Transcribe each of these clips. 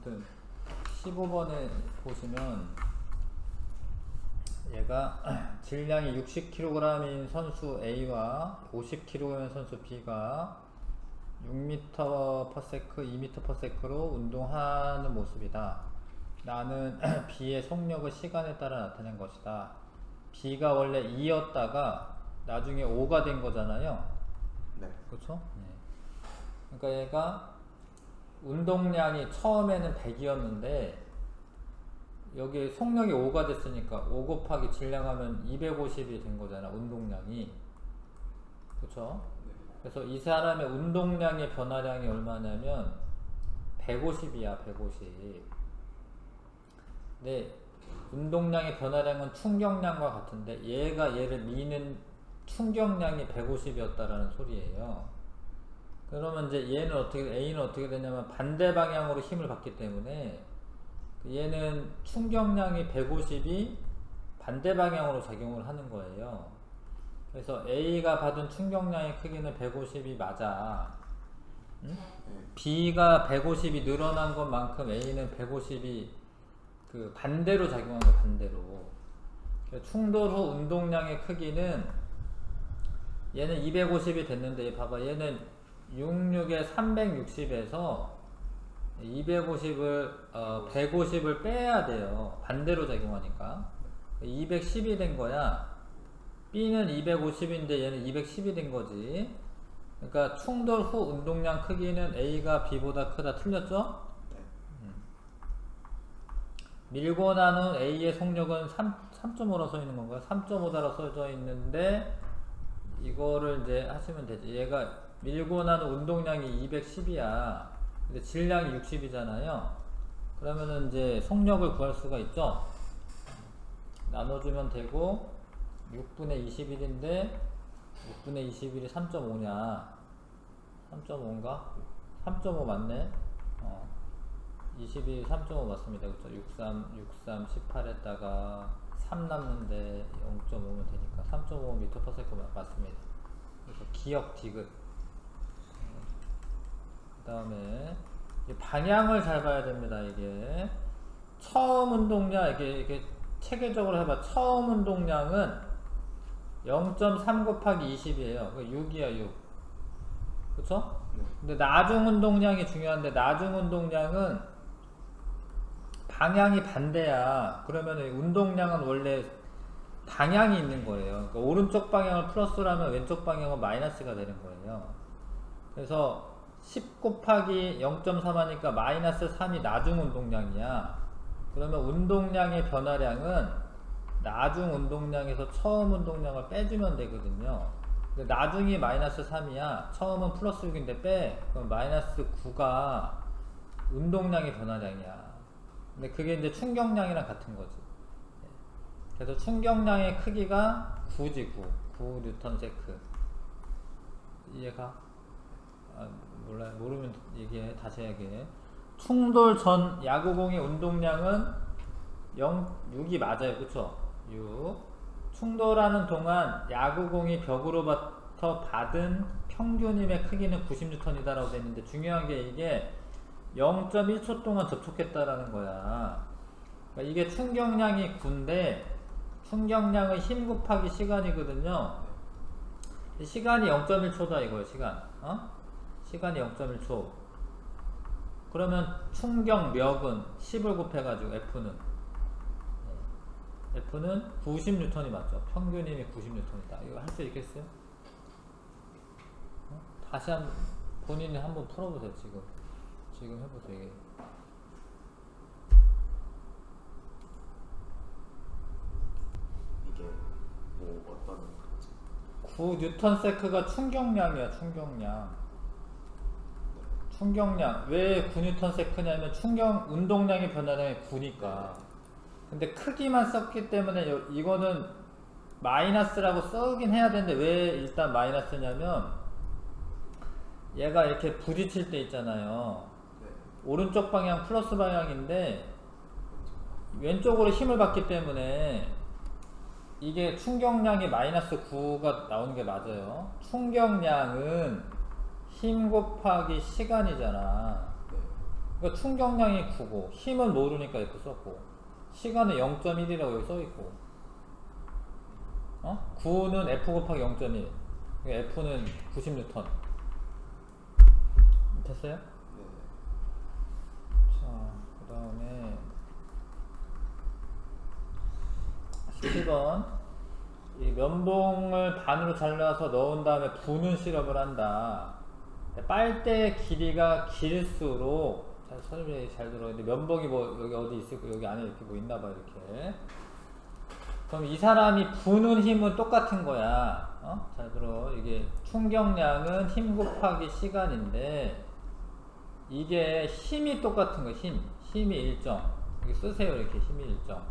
아무튼 15번에 보시면 얘가 질량이 60kg인 선수 A와 50kg인 선수 B가 6m/s, 2m/s로 운동하는 모습이다. 나는 B의 속력을 시간에 따라 나타낸 것이다. B가 원래 2였다가 나중에 5가 된 거잖아요. 네. 그렇죠? 네. 그러니까 얘가 운동량이 처음에는 100이었는데 여기 속력이 5가 됐으니까 5 곱하기 질량하면 250이 된 거잖아, 운동량이. 그쵸? 네. 그래서 이 사람의 운동량의 변화량이 얼마냐면 150이야, 150. 근데 운동량의 변화량은 충격량과 같은데 얘가 얘를 미는 충격량이 150이었다라는 소리예요. 그러면 이제 얘는 A는 어떻게 되냐면 반대 방향으로 힘을 받기 때문에 얘는 충격량이 150이 반대 방향으로 작용을 하는 거예요. 그래서 A가 받은 충격량의 크기는 150이 맞아. 응? 네. B가 150이 늘어난 것만큼 A는 150이 그 반대로 작용한 거야, 반대로. 충돌 후 운동량의 크기는 얘는 250이 됐는데 봐봐, 얘는 66에 360에서 250을 150을 빼야 돼요. 반대로 작용하니까 210이 된 거야. B는 250인데 얘는 210이 된 거지. 그러니까 충돌 후 운동량 크기는 A가 B보다 크다. 틀렸죠? 네. 밀고 난 후 A의 속력은 3.5라고 써 있는 건가요? 3.5다라고 써져 있는데 이거를 이제 하시면 되지. 얘가 밀고 난 후 운동량이 210이야. 근데 질량이 60이잖아요. 그러면은 이제 속력을 구할 수가 있죠. 나눠주면 되고 6분의 21인데 6분의 21이 3.5냐? 3.5인가? 3.5 맞네. 22 3.5 맞습니다. 그렇죠? 63 18에다가 3 남는데 0.5면 되니까 3.5m/s 맞습니다. 그래서 기억 디귿. 그 다음에 방향을 잘 봐야 됩니다. 이게 처음 운동량, 이게 체계적으로 해봐. 처음 운동량은 0.3 곱하기 20이에요. 6이야 6. 그쵸? 네. 근데 나중 운동량이 중요한데 나중 운동량은 방향이 반대야. 그러면 운동량은 원래 방향이 있는 거예요. 그러니까 오른쪽 방향을 플러스라면 왼쪽 방향은 마이너스가 되는 거예요. 그래서 10 곱하기 0.3 하니까 마이너스 3이 나중 운동량이야. 그러면 운동량의 변화량은 나중 운동량에서 처음 운동량을 빼주면 되거든요. 근데 나중이 마이너스 3이야. 처음은 플러스 6인데 빼. 그럼 마이너스 9가 운동량의 변화량이야. 근데 그게 이제 충격량이랑 같은 거지. 그래서 충격량의 크기가 9지, 9 뉴턴 세크. 이해가? 몰라요. 모르면 얘기해. 다시 얘기해. 충돌 전 야구공의 운동량은 6이 맞아요. 그쵸? 6. 충돌하는 동안 야구공이 벽으로부터 받은 평균 힘의 크기는 90N이다 라고 되어 있는데 중요한 게 이게 0.1초 동안 접촉했다라는 거야. 그러니까 이게 충격량이 9인데 충격량은 힘 곱하기 시간이거든요. 시간이 0.1초다 이거예요. 시간이 0.1초. 그러면 충격력은 10을 곱해가지고 F는 90N이 맞죠. 평균 힘이 90N이다. 이거 할 수 있겠어요? 다시 한번 본인이 한번 풀어보세요. 지금 해보세요. 이게 뭐 어떤 거지? 9 뉴턴 세크가 충격량이야. 충격량. 왜 9 뉴턴 세크냐면 운동량의 변화량이 9니까. 근데 크기만 썼기 때문에 이거는 마이너스라고 쓰긴 해야 되는데 왜 일단 마이너스냐면 얘가 이렇게 부딪힐 때 있잖아요. 네. 오른쪽 방향 플러스 방향인데 왼쪽으로 힘을 받기 때문에 이게 충격량이 마이너스 9가 나오는 게 맞아요. 충격량은 힘 곱하기 시간이잖아. 네. 그러니까 충격량이 9고 힘은 모르니까 F 썼고 시간은 0.1이라고 여기 써있고 9는 F 곱하기 0.1 F는 90N 됐어요? 네. 자, 그 다음에 12번 이 면봉을 반으로 잘라서 넣은 다음에 부는 실험을 한다. 빨대 길이가 길수록 잘 설명이 잘 들어있는데 면봉이 뭐 여기 어디 있을 거 여기 안에 이렇게 뭐 있나봐 이렇게. 그럼 이 사람이 부는 힘은 똑같은 거야. 잘 들어. 이게 충격량은 힘 곱하기 시간인데 이게 힘이 똑같은 거야. 힘이 일정. 여기 쓰세요 이렇게 힘이 일정.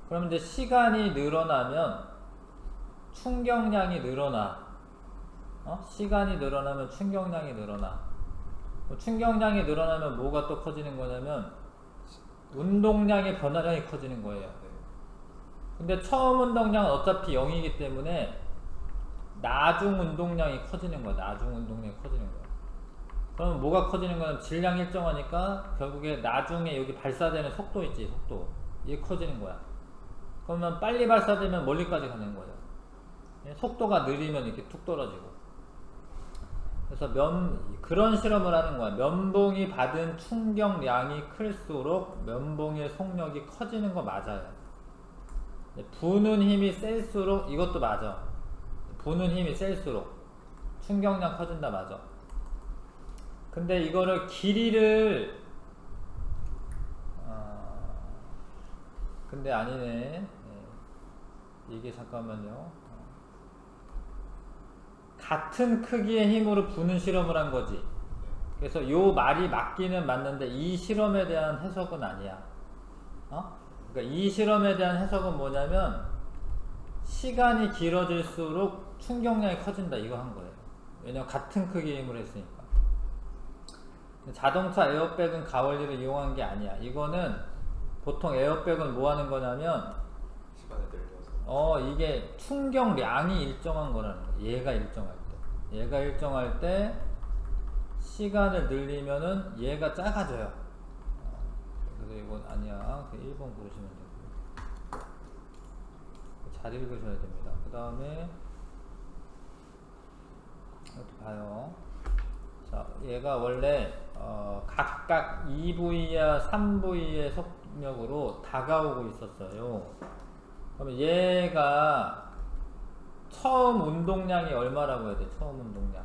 그럼 이제 시간이 늘어나면 충격량이 늘어나. 시간이 늘어나면 충격량이 늘어나. 충격량이 늘어나면 뭐가 또 커지는 거냐면 운동량의 변화량이 커지는 거예요. 네. 근데 처음 운동량은 어차피 0이기 때문에 나중 운동량이 커지는 거야. 나중 운동량이 커지는 거야. 그럼 뭐가 커지는 거냐면 질량이 일정하니까 결국에 나중에 여기 발사되는 속도 있지, 속도. 이게 커지는 거야. 그러면 빨리 발사되면 멀리까지 가는 거예요. 속도가 느리면 이렇게 툭 떨어지고. 그래서 그런 실험을 하는 거야. 면봉이 받은 충격량이 클수록 면봉의 속력이 커지는 거 맞아요. 부는 힘이 셀수록 이것도 맞아. 부는 힘이 셀수록 충격량 커진다 맞아. 근데 이거를 길이를 근데 아니네. 이게 잠깐만요. 같은 크기의 힘으로 부는 실험을 한 거지. 그래서 요 말이 맞기는 맞는데 이 실험에 대한 해석은 아니야. 그러니까 이 실험에 대한 해석은 뭐냐면 시간이 길어질수록 충격량이 커진다 이거 한 거예요. 왜냐면 같은 크기의 힘으로 했으니까. 자동차 에어백은 가원리를 이용한 게 아니야. 이거는 보통 에어백은 뭐 하는 거냐면 시간을 늘려서. 이게 충격량이 일정한 거라는 거야. 얘가 일정할 때. 얘가 일정할 때 시간을 늘리면은 얘가 작아져요. 그래서 이건 아니야. 1번 고르시면 되고. 잘 읽으셔야 됩니다. 그 다음에 이것도 봐요. 자, 얘가 원래 각각 2V와 3V의 속력으로 다가오고 있었어요. 그러면 얘가 처음 운동량이 얼마라고 해야 돼? 처음 운동량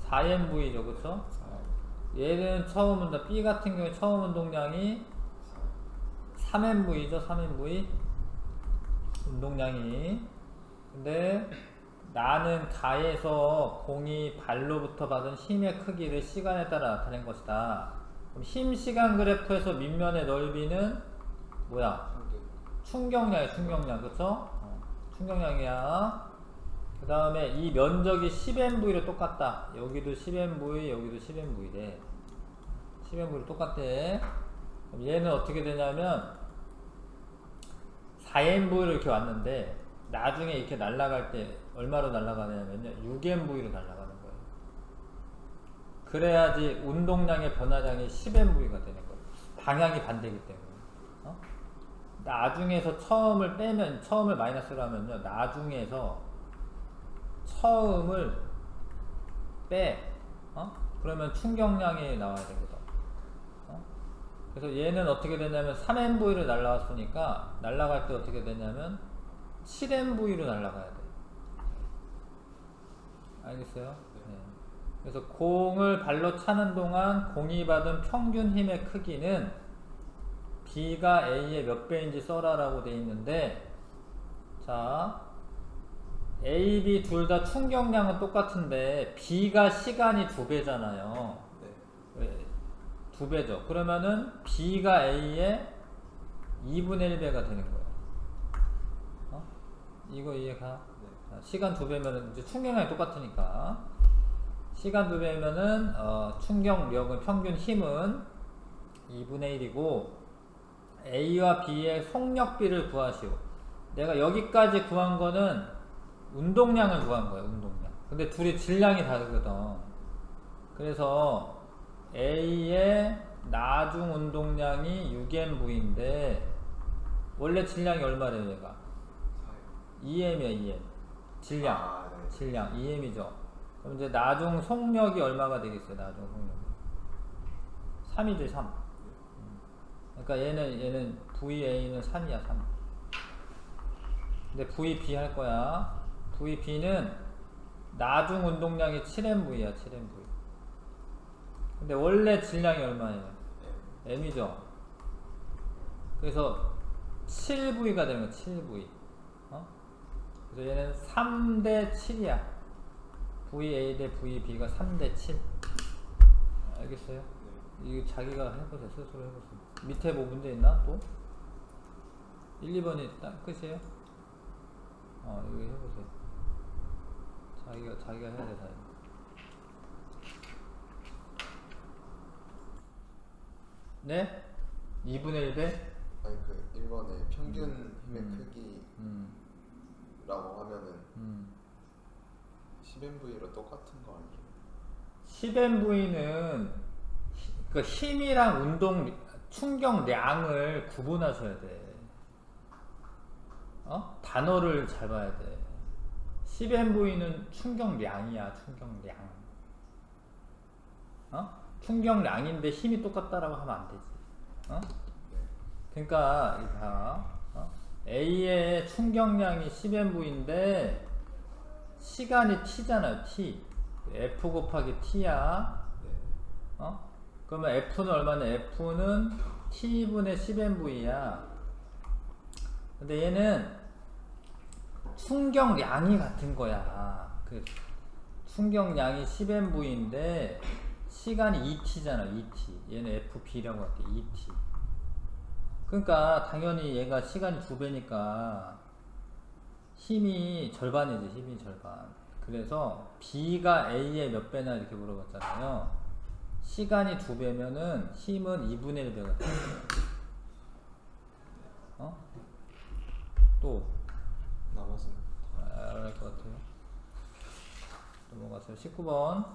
4MV죠, 그쵸? 얘는 처음 운동, B 같은 경우에 처음 운동량이 3MV죠, 3MV 운동량이. 근데 나는 가에서 공이 발로부터 받은 힘의 크기를 시간에 따라 나타낸 것이다. 그럼 힘 시간 그래프에서 밑면의 넓이는 뭐야? 충격량이야, 충격량. 그쵸? 충격량이야. 그 다음에 이 면적이 10MV로 똑같다. 여기도 10MV, 여기도 10MV래. 10MV로 똑같대. 그럼 얘는 어떻게 되냐면 4MV로 이렇게 왔는데 나중에 이렇게 날아갈 때 얼마로 날아가냐면요 6MV로 날아가는 거예요. 그래야지 운동량의 변화량이 10MV가 되는 거예요. 방향이 반대이기 때문에. 나중에서 처음을 빼면, 처음을 마이너스로 하면요 나중에서 처음을 빼. 그러면 충격량이 나와야 되거든. 그래서 얘는 어떻게 되냐면 3MV로 날아왔으니까 날아갈 때 어떻게 되냐면 7MV로 날아가야 돼. 알겠어요? 네. 그래서 공을 발로 차는 동안 공이 받은 평균 힘의 크기는 B가 A의 몇 배인지 써라라고 돼 있는데, 자, A, B 둘 다 충격량은 똑같은데 B가 시간이 2배잖아요. 네. 2배죠. 그러면은 B가 A의 2분의 1배가 되는 거예요. 이거 이해가? 네. 자, 시간 2배면은 이제 충격량이 똑같으니까 시간 2배면은 충격력은 평균 힘은 2분의 1이고 A와 B의 속력비를 구하시오. 내가 여기까지 구한 거는 운동량을 구한 거예요. 운동량. 근데 둘이 질량이 다르거든. 그래서 A의 나중 운동량이 6MV인데 원래 질량이 얼마래요 얘가? 2M이야 2M. 질량. 아, 네. 질량 2M이죠. 그럼 이제 나중 속력이 얼마가 되겠어요? 나중 속력이 3이죠 3. 그러니까 얘는 VA는 3이야 3. 근데 VB 할 거야. VB는 나중 운동량이 7MV야 7MV. 근데 원래 질량이 얼마예요? M이죠. 그래서 7V가 되는 거야 7V. 그래서 얘는 3대 7이야. VA 대 VB가 3대 7. 알겠어요? 이거 자기가 해보세요. 스스로 해보세요. 밑에 뭐 문제 있나? 또? 1, 2번이 딱 끝이에요? 이거 해보세요. 자기가 해야 돼, 자기가. 네? 2분의 1배? 아니 그 1번에 평균 힘의 크기라고 하면은 10MV로 똑같은 거 아니에요? 10MV는 그 힘이랑 운동 충격량을 구분하셔야 돼. 단어를 잘 봐야 돼. 10MV는 충격량이야, 충격량. 충격량인데 힘이 똑같다라고 하면 안 되지. 그러니까 이거 봐. A의 충격량이 10MV인데 시간이 t잖아요, t. F 곱하기 t야. 그러면 F는 얼마냐? F는 t분의 10MV야. 근데 얘는 충격량이 같은 거야. 그 충격량이 10MV인데 시간이 2t잖아, 2t. 얘는 FB라고 할게, 2t. 그러니까 당연히 얘가 시간이 2배니까 힘이 절반이지, 힘이 절반. 그래서 B가 A의 몇 배나 이렇게 물어봤잖아요. 시간이 2배면은 힘은 2분의 1배가 돼. 또 나머지는 알것 같아요. 넘어가세요. 19번.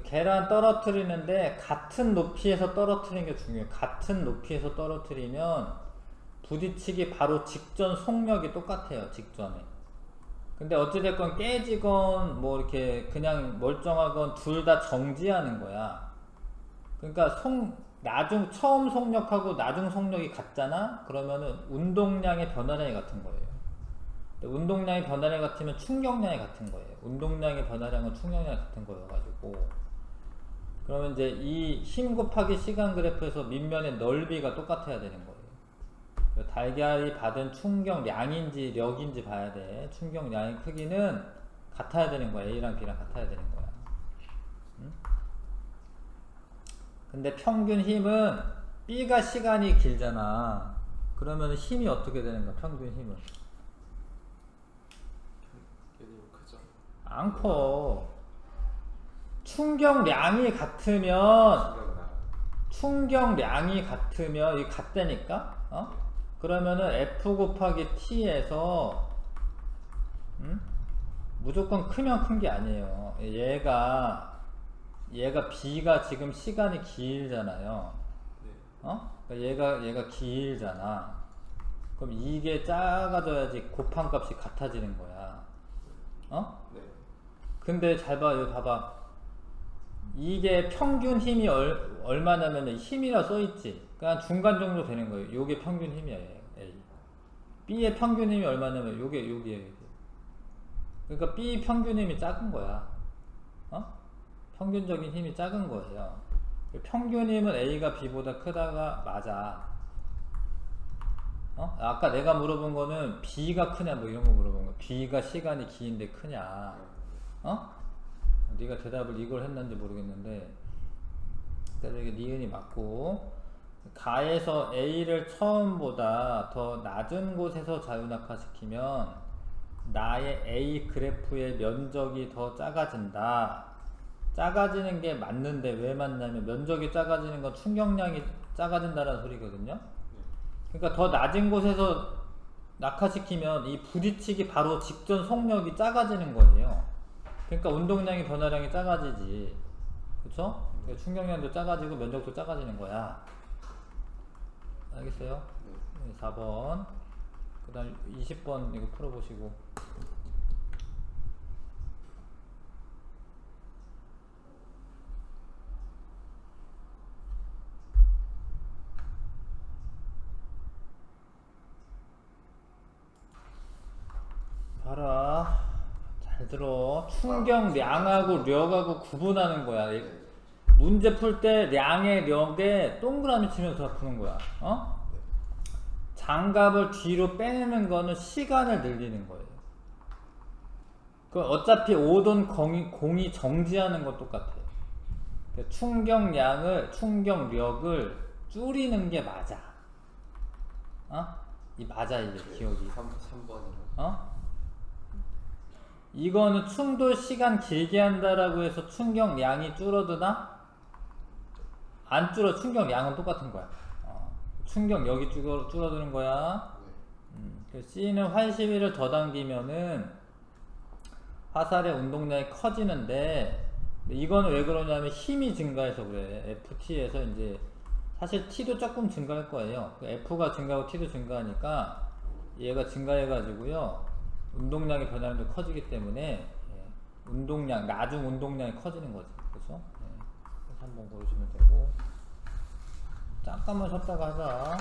계란 떨어뜨리는데 같은 높이에서 떨어뜨리는 게 중요해요. 같은 높이에서 떨어뜨리면 부딪히기 바로 직전 속력이 똑같아요. 직전에. 근데 어찌됐건 깨지건 뭐 이렇게 그냥 멀쩡하건 둘 다 정지하는 거야. 그러니까 처음 속력하고 나중 속력이 같잖아? 그러면은 운동량의 변화량이 같은 거예요. 운동량의 변화량이 같으면 충격량이 같은 거예요. 운동량의 변화량은 충격량이 같은 거여가지고. 그러면 이제 이 힘 곱하기 시간 그래프에서 밑면의 넓이가 똑같아야 되는 거예요. 달걀이 받은 충격량인지 력인지 봐야 돼. 충격량의 크기는 같아야 되는 거야. A랑 B랑 같아야 되는 거야. 근데 평균 힘은 B가 시간이 길잖아. 그러면 힘이 어떻게 되는가? 평균 힘은 얘도 크죠? 안 커. 충격량이 같으면 이 같다니까? 그러면은 F 곱하기 T에서 무조건 크면 큰 게 아니에요. 얘가 B가 지금 시간이 길잖아요. 그러니까 얘가 길잖아. 그럼 이게 작아져야지 곱한 값이 같아지는 거야. 네. 근데 잘 봐, 여기 봐봐. 이게 평균 힘이 얼마냐면 힘이라 써있지. 그냥 중간 정도 되는 거예요. 요게 평균 힘이야, A. B의 평균 힘이 얼마냐면 요게. 그러니까 B 평균 힘이 작은 거야. 평균적인 힘이 작은 거예요. 평균 힘은 A가 B보다 크다가 맞아. 아까 내가 물어본 거는 B가 크냐 뭐 이런 거 물어본 거야. B가 시간이 긴데 크냐. 네가 대답을 이걸 했는지 모르겠는데, 그래서 이게 니은이 맞고, 가에서 A를 처음보다 더 낮은 곳에서 자유낙하시키면 나의 A 그래프의 면적이 더 작아진다. 작아지는 게 맞는데 왜 맞냐면 면적이 작아지는 건 충격량이 작아진다는 소리거든요. 그러니까 더 낮은 곳에서 낙하시키면 이 부딪히기 바로 직전 속력이 작아지는 거예요. 그러니까 운동량의 변화량이 작아지지. 그쵸? 그러니까 충격량도 작아지고 면적도 작아지는 거야. 알겠어요? 네. 4번. 그 다음 20번 이거 풀어보시고. 봐라. 잘 들어. 충격량하고 력하고 구분하는 거야. 네. 문제 풀 때 량의 력에 동그라미 치면서 푸는 거야. 어? 네. 장갑을 뒤로 빼내는 거는 시간을 늘리는 거예요. 그 어차피 오던 공이 정지하는 건 똑같아. 그러니까 충격력을 줄이는 게 맞아. 어? 이 맞아 이게 기억이. 3번이요. 어? 이거는 충돌 시간 길게 한다라고 해서 충격량이 줄어드나? 안 줄어. 충격량은 똑같은 거야. 충격력이 줄어드는 거야. 네. 그 C는 활 시비를 더 당기면은 화살의 운동량이 커지는데 이거는 왜 그러냐면 힘이 증가해서 그래. FT에서 이제 사실 T도 조금 증가할 거예요. F가 증가하고 T도 증가하니까 얘가 증가해가지고요 운동량의 변화량도 커지기 때문에 운동량, 나중 운동량이 커지는 거지. 그래서 그래서 한번 보시면 되고 잠깐만 쉬었다가 하자.